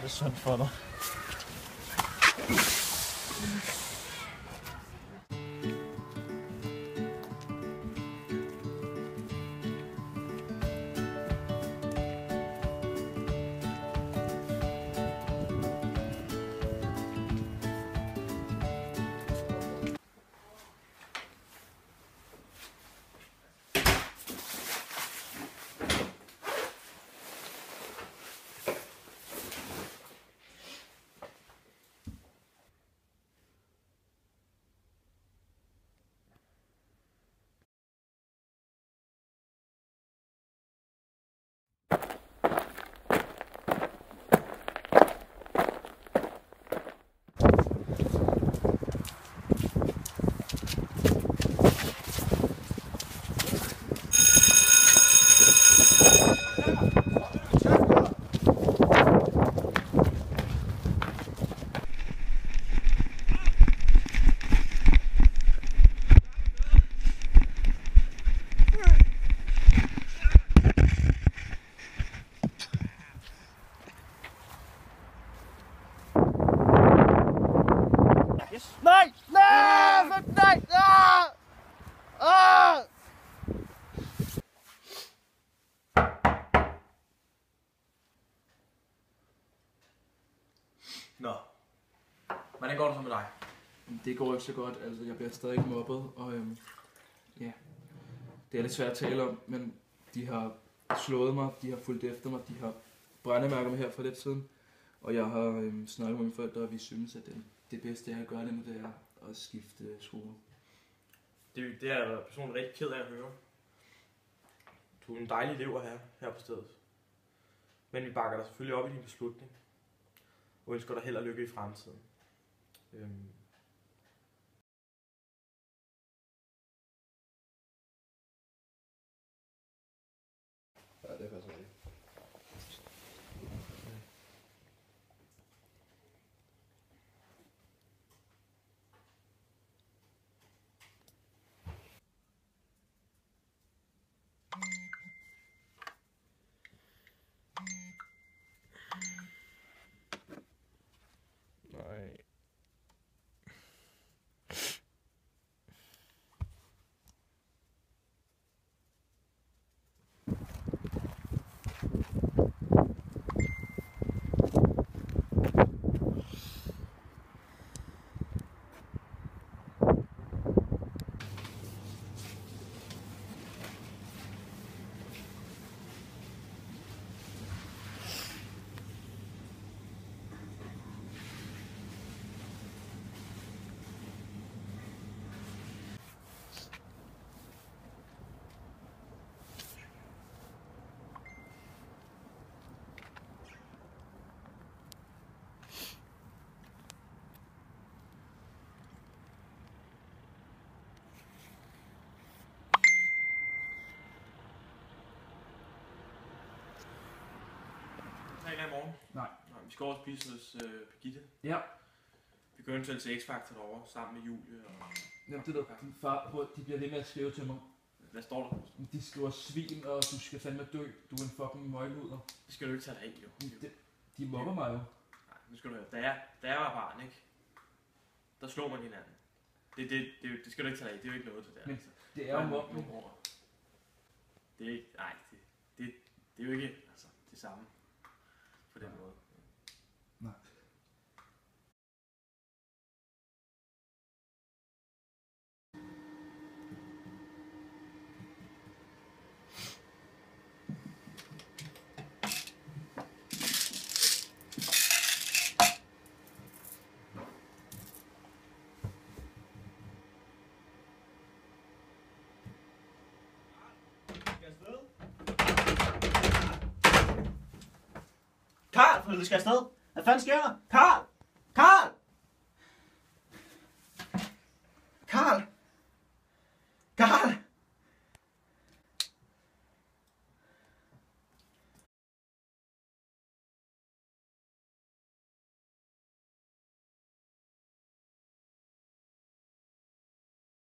er det synd for dig. Nej! Nej! Nej! Nå. Hvordan går det så med dig? Det går ikke så godt, altså jeg bliver stadig mobbet, og ja, det er lidt svært at tale om, men de har slået mig, de har fulgt efter mig, de har brændemærker mig her for lidt siden, og jeg har snakket med mine forældre, og vi synes, at det bedste jeg kan gøre det nu, det er at skifte skole. Det er jeg personligt rigtig ked af at høre. Du er en dejlig elev at have her på stedet. Men vi bakker dig selvfølgelig op i din beslutning, og ønsker dig held og lykke i fremtiden. Ja, det er faktisk rigtigt. Nej. I morgen? Nej. Vi skal over og spise hos Birgitte. Ja. Vi går eventuelt til X-Factor derovre sammen med Julie og... Jamen det der, din far, de bliver ved med at skrive til mig. Hvad står der? De skriver svin, og du skal fandme dø. Du er en fucking møgluder. Det skal du ikke tage dig af, jo. De mobber mig jo. Nej, nu skal du høre. Da jeg var barn, ikke? Der slog man hinanden. Det skal du ikke tage dig af. Det er jo ikke noget, det der. Men altså. det er jo mobning. Det er ikke... Nej, det er jo ikke altså, det samme. På den måde. Nej. Karl, for du skal afsted. Hvad fanden sker der? Karl!